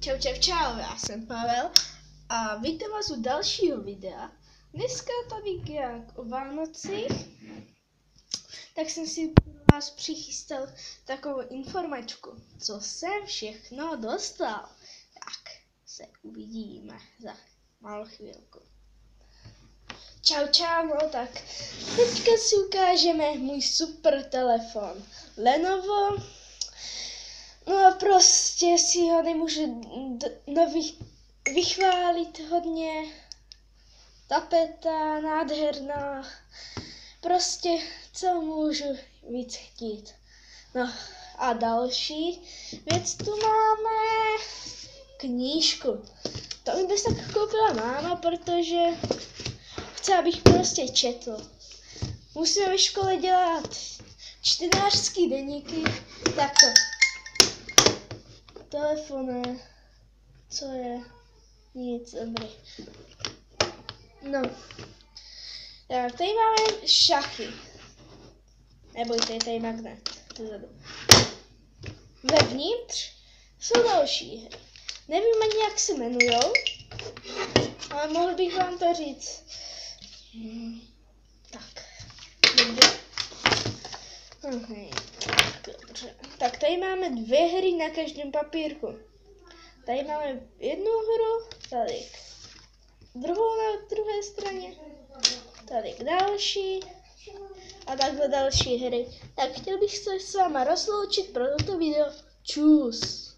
Čau, já jsem Pavel a vítám vás u dalšího videa. Dneska tady jak o Vánocích, tak jsem si pro vás přichystal takovou informačku, co jsem všechno dostal. Tak se uvidíme za malou chvilku. Čau, no tak teďka si ukážeme můj super telefon Lenovo. No a prostě si ho nemůžu vychválit hodně. Tapeta nádherná. Prostě co můžu víc chtít. No a další věc tu máme knížku. To mi bez tak koupila máma, protože chce, abych prostě četl. Musíme ve škole dělat čtenářský deníky. Tak to. Telefone, co je? Nic, dobrý. No, tak tady máme šachy. Nebojte, je tady magnet. Vevnitř jsou další hry. Nevím ani, jak se jmenujou, ale mohl bych vám to říct. Tak, dobře. Okay. Dobře. Tak tady máme 2 hry na každém papírku. Tady máme jednu hru, tady druhou na druhé straně, tady další a takhle další hry. Tak chtěl bych se s váma rozloučit pro toto video. Čus.